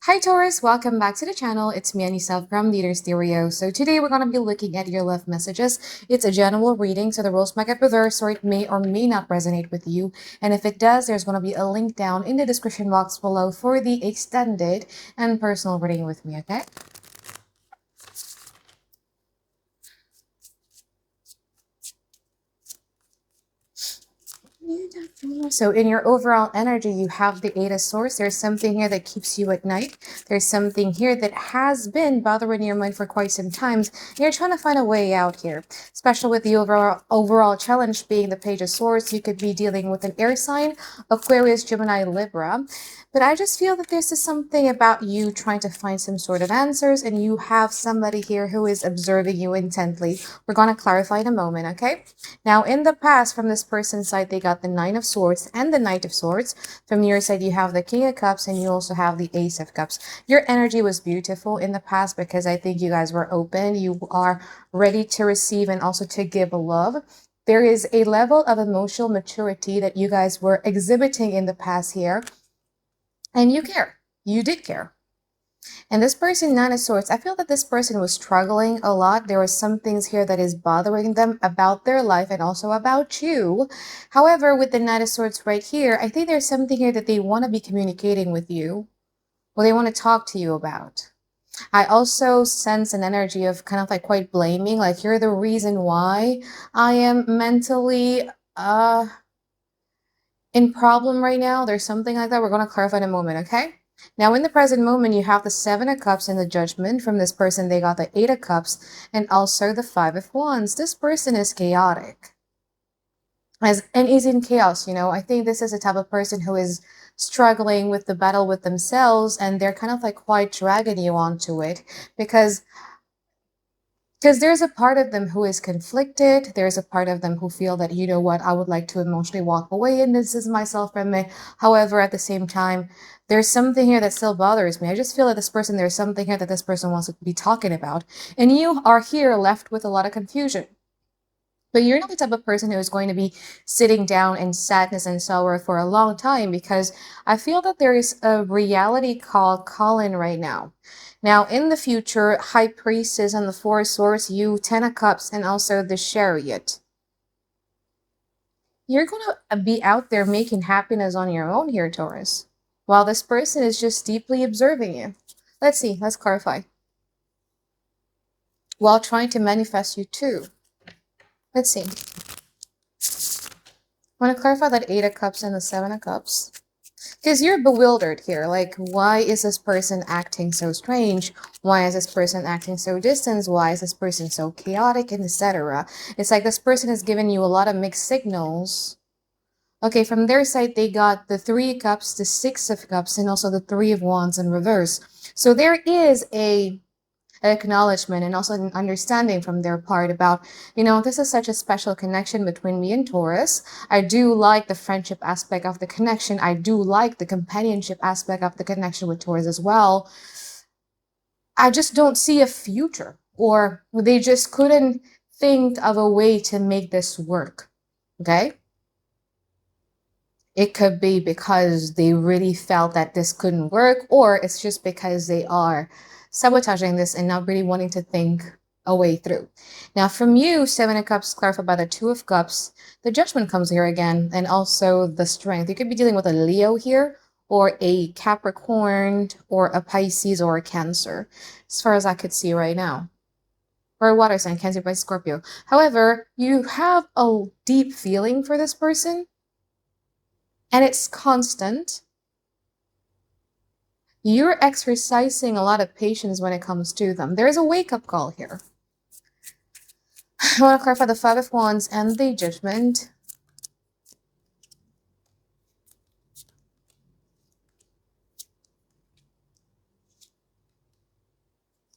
Hi Taurus, welcome back to the channel. It's me Anisa from Leader Stereo. So today we're going to be looking at your love messages. It's a general reading, so the rules might get reversed or it may or may not resonate with you. And if it does, there's going to be a link down in the description box below for the extended and personal reading with me, okay? So in your overall energy, you have the Eight of Swords. There's something here that keeps you at night. There's something here that has been bothering your mind for quite some time. And you're trying to find a way out here, especially with the overall challenge being the Page of Swords. You could be dealing with an air sign, Aquarius, Gemini, Libra. But I just feel that this is something about you trying to find some sort of answers, and you have somebody here who is observing you intently. We're going to clarify in a moment, okay? Now, in the past, from this person's side, they got the Nine of Swords and the Knight of Swords. From your side, you have the King of Cups, and you also have the Ace of Cups. Your energy was beautiful in the past because I think you guys were open. You are ready to receive and also to give love. There is a level of emotional maturity that you guys were exhibiting in the past here. And you care. You did care. And this person, Nine of Swords, I feel that this person was struggling a lot. There was some things here that is bothering them about their life and also about you. However, with the Nine of Swords right here, I think there's something here that they want to be communicating with you, or they want to talk to you about. I also sense an energy of kind of like quite blaming, like you're the reason why I am mentally in problem right now. There's something like that. We're going to clarify in a moment, okay? Now, in the present moment, you have the Seven of Cups and the Judgment. From this person, they got the Eight of Cups and also the Five of Wands. This person is chaotic and is in chaos, you know. I think this is a type of person who is struggling with the battle with themselves, and they're kind of like quite dragging you onto it because there's a part of them who is conflicted. There's a part of them who feel that, you know what, I would like to emotionally walk away and this is myself from me. However, at the same time, there's something here that still bothers me. I just feel that this person, there's something here that this person wants to be talking about. And you are here left with a lot of confusion. But you're not the type of person who is going to be sitting down in sadness and sorrow for a long time, because I feel that there is a reality call calling right now. Now, in the future, High Priestess and the Four of Swords, you, Ten of Cups, and also the Chariot. You're going to be out there making happiness on your own here, Taurus, while this person is just deeply observing you. Let's see, let's clarify. While trying to manifest you too. Let's see. I want to clarify that Eight of Cups and the Seven of Cups. Because you're bewildered here. Like, why is this person acting so strange? Why is this person acting so distant? Why is this person so chaotic, and etc.? It's like this person has given you a lot of mixed signals. Okay, from their side, they got the Three of Cups, the Six of Cups, and also the Three of Wands in reverse. So there is an acknowledgement and also an understanding from their part about, you know, this is such a special connection between me and Taurus. I do like the friendship aspect of the connection. I do like the companionship aspect of the connection with Taurus as well. I just don't see a future, or they just couldn't think of a way to make this work. Okay? It could be because they really felt that this couldn't work, or it's just because they are sabotaging this and not really wanting to think a way through. Now, from you, Seven of Cups clarified by the Two of Cups, the Judgment comes here again, and also the Strength. You could be dealing with a Leo here, or a Capricorn, or a Pisces, or a Cancer, as far as I could see right now. Or a water sign, Cancer by Scorpio. However, you have a deep feeling for this person, and it's constant. You're exercising a lot of patience when it comes to them. There is a wake-up call here. I want to clarify the Five of Wands and the Judgment.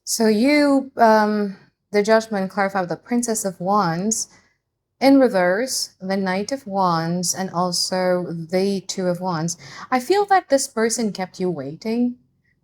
So you, the Judgment, clarify the Princess of Wands in reverse, the Knight of Wands, and also the Two of Wands. I feel that this person kept you waiting.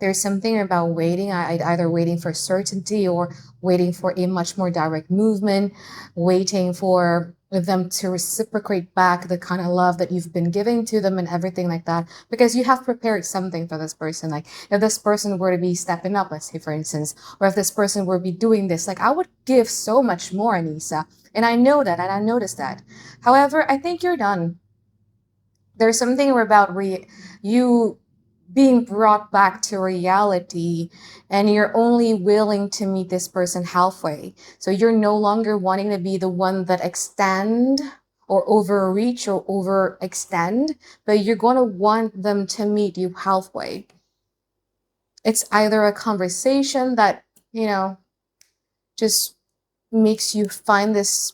There's something about waiting, either waiting for certainty or waiting for a much more direct movement, waiting for them to reciprocate back the kind of love that you've been giving to them and everything like that, because you have prepared something for this person. Like if this person were to be stepping up, let's say for instance, or if this person were to be doing this, like I would give so much more, Anisa. And I know that, and I noticed that. However, I think you're done. There's something about you being brought back to reality, and you're only willing to meet this person halfway. So you're no longer wanting to be the one that extend or overreach or overextend, but you're going to want them to meet you halfway. It's either a conversation that, just makes you find this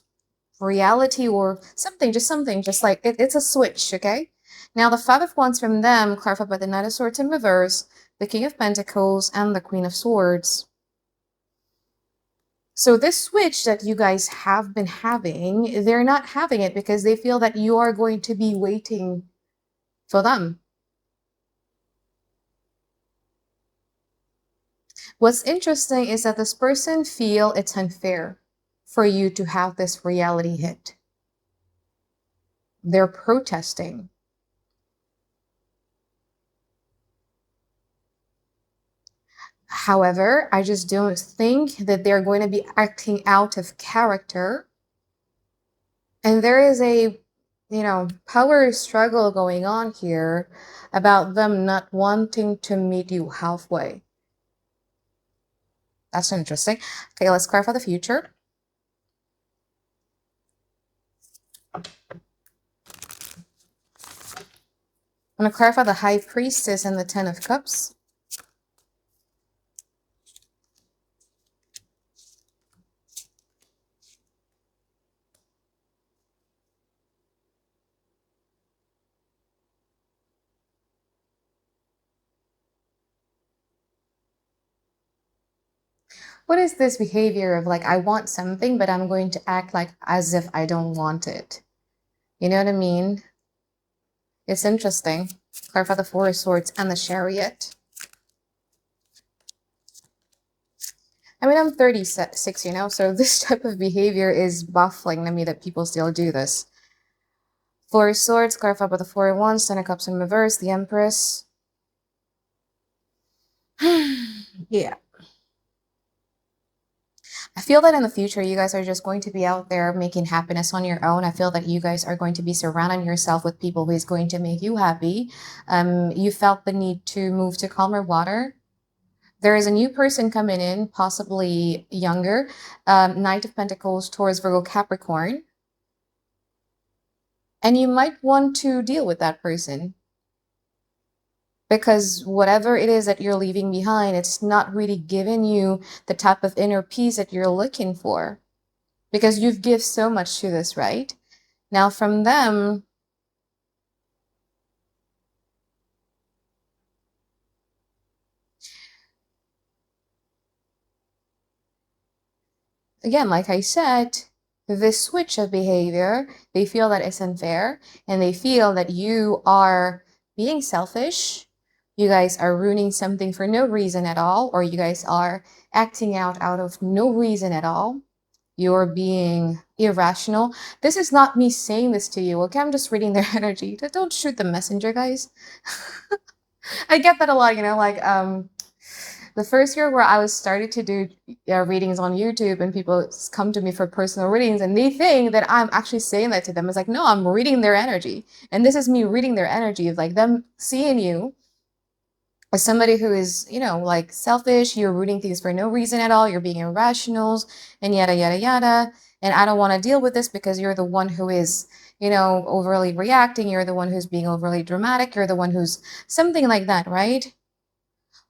reality, or something, just like it's a switch, okay? Now the Five of Wands from them, clarified by the Knight of Swords in reverse, the King of Pentacles, and the Queen of Swords. So this switch that you guys have been having, they're not having it because they feel that you are going to be waiting for them. What's interesting is that this person feel it's unfair for you to have this reality hit. They're protesting. However, I just don't think that they're going to be acting out of character. And there is a, power struggle going on here about them not wanting to meet you halfway. That's interesting. Okay, let's clarify the future. I'm going to clarify the High Priestess and the Ten of Cups. What is this behavior of like, I want something, but I'm going to act like as if I don't want it? You know what I mean? It's interesting. Clarify the Four of Swords and the Chariot. I mean, I'm 36, so this type of behavior is baffling to me that people still do this. Four of Swords, clarified by the Four of Wands, Ten of Cups in reverse, the Empress. Yeah. I feel that in the future, you guys are just going to be out there making happiness on your own. I feel that you guys are going to be surrounding yourself with people who is going to make you happy. You felt the need to move to calmer water. There is a new person coming in, possibly younger. Knight of Pentacles, Taurus, Virgo, Capricorn. And you might want to deal with that person. Because whatever it is that you're leaving behind, it's not really giving you the type of inner peace that you're looking for. Because you've given so much to this, right? Now from them, again, like I said, this switch of behavior, they feel that it's unfair, and they feel that you are being selfish. You guys are ruining something for no reason at all, or you guys are acting out of no reason at all. You're being irrational. This is not me saying this to you, okay? I'm just reading their energy. Don't shoot the messenger, guys. I get that a lot, the first year where I was started to do readings on YouTube, and people come to me for personal readings and they think that I'm actually saying that to them. It's like, no, I'm reading their energy. And this is me reading their energy of like them seeing you as somebody who is, like selfish. You're rooting things for no reason at all. You're being irrational and yada, yada, yada. And I don't want to deal with this because you're the one who is, overly reacting. You're the one who's being overly dramatic. You're the one who's something like that, right?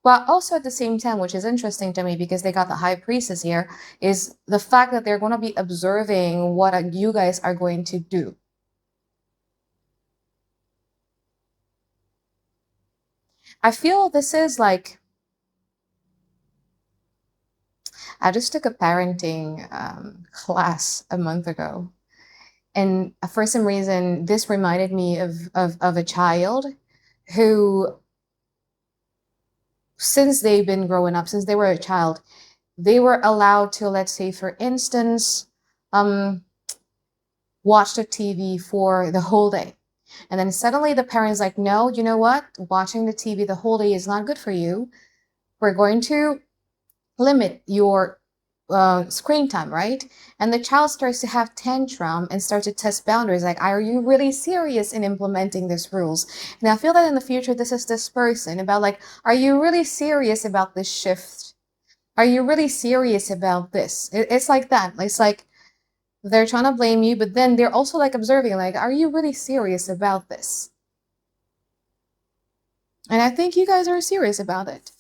But also at the same time, which is interesting to me because they got the High Priestess here, is the fact that they're going to be observing what you guys are going to do. I feel this is like, I just took a parenting class a month ago. And for some reason, this reminded me of a child who since they've been growing up, since they were a child, they were allowed to, let's say, for instance, watch the TV for the whole day. And then suddenly the parents like, no, you know what? Watching the TV the whole day is not good for you. We're going to limit your screen time, right? And the child starts to have tantrum and start to test boundaries. Like, are you really serious in implementing these rules? And I feel that in the future, this is this person about like, are you really serious about this shift? Are you really serious about this? It's like that. It's like they're trying to blame you, but then they're also like observing, like, are you really serious about this? And I think you guys are serious about it.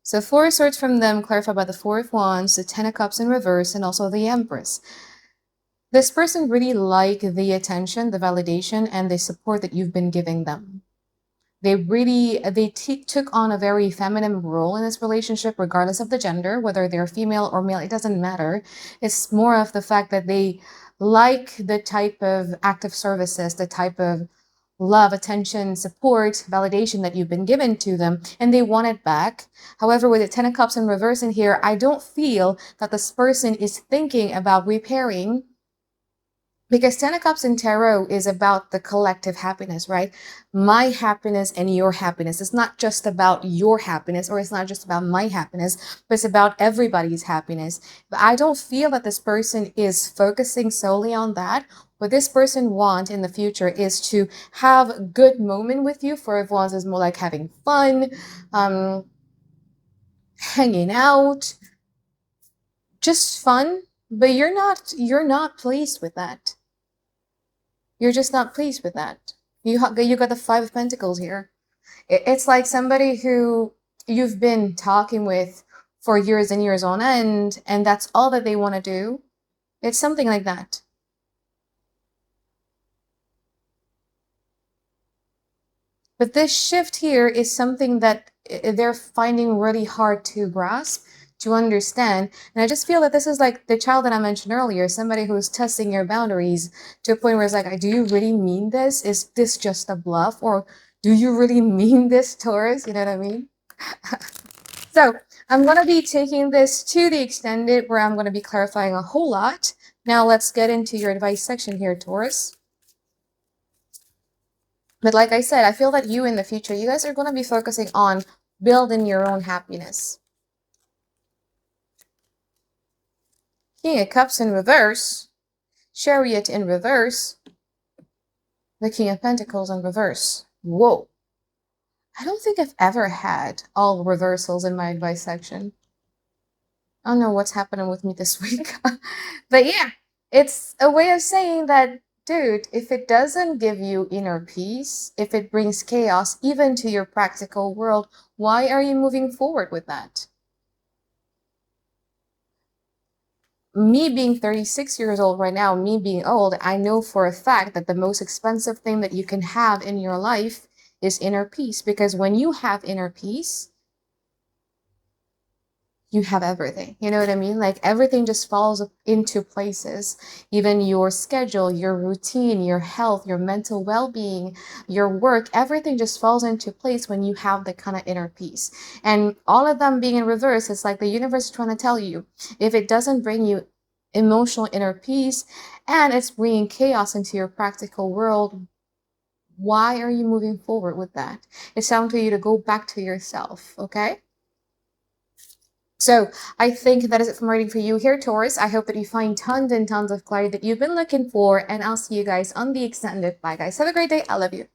So 4 swords from them clarified by the 4 of Wands, the 10 of Cups in reverse, and also the Empress. This person really like the attention, the validation, and the support that you've been giving them. They took on a very feminine role in this relationship, regardless of the gender, whether they're female or male, it doesn't matter. It's more of the fact that they like the type of active services, the type of love, attention, support, validation that you've been given to them, and they want it back. However, with the 10 of Cups in reverse in here, I don't feel that this person is thinking about repairing, because 10 of Cups in Tarot is about the collective happiness, right? My happiness and your happiness. It's not just about your happiness, or it's not just about my happiness, but it's about everybody's happiness. But I don't feel that this person is focusing solely on that. What this person wants in the future is to have a good moment with you. For everyone, is more like having fun, hanging out, just fun. But you're not pleased with that. You're just not pleased with that. You got the 5 of Pentacles here. It's like somebody who you've been talking with for years and years on end, and that's all that they want to do. It's something like that. But this shift here is something that they're finding really hard to grasp, to understand. And I just feel that this is like the child that I mentioned earlier, somebody who's testing your boundaries to a point where it's like, do you really mean this? Is this just a bluff? Or do you really mean this, Taurus? You know what I mean? So I'm going to be taking this to the extended, where I'm going to be clarifying a whole lot. Now let's get into your advice section here, Taurus. But like I said, I feel that you in the future, you guys are going to be focusing on building your own happiness. King of Cups in reverse, Chariot in reverse, the King of Pentacles in reverse. Whoa. I don't think I've ever had all reversals in my advice section. I don't know what's happening with me this week. But yeah, it's a way of saying that, dude, if it doesn't give you inner peace, if it brings chaos even to your practical world, why are you moving forward with that? Me being 36 years old right now, me being old, I know for a fact that the most expensive thing that you can have in your life is inner peace. Because when you have inner peace, you have everything. You know what I mean? Like everything just falls into places. Even your schedule, your routine, your health, your mental well-being, your work, everything just falls into place when you have the kind of inner peace. And all of them being in reverse, it's like the universe is trying to tell you, if it doesn't bring you emotional inner peace and it's bringing chaos into your practical world, why are you moving forward with that? It's time for you to go back to yourself, okay? So I think that is it from reading for you here, Taurus. I hope that you find tons and tons of clarity that you've been looking for, and I'll see you guys on the extended. Bye, guys. Have a great day. I love you.